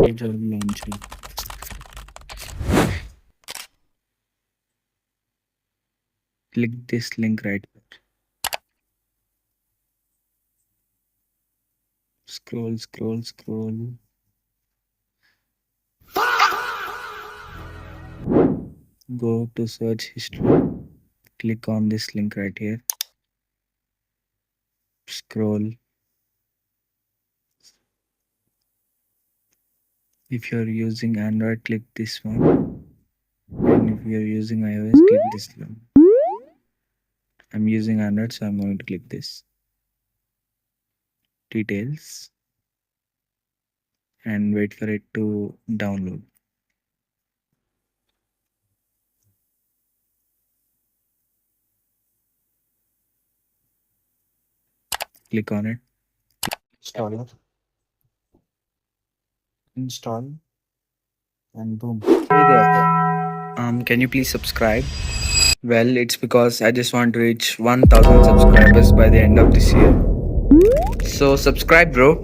Pojavlauncher. Click this link right there. Scroll. Go to search history. Click on this link right here. Scroll. If you're using Android, click this one. And if you're using iOS, click this one. I'm using Android, so I'm going to click this. Details. And wait for it to download. Click on it. Install. And boom. Hey there. Can you please subscribe? Well, it's because I just want to reach 1000 subscribers by the end of this year. So subscribe, bro.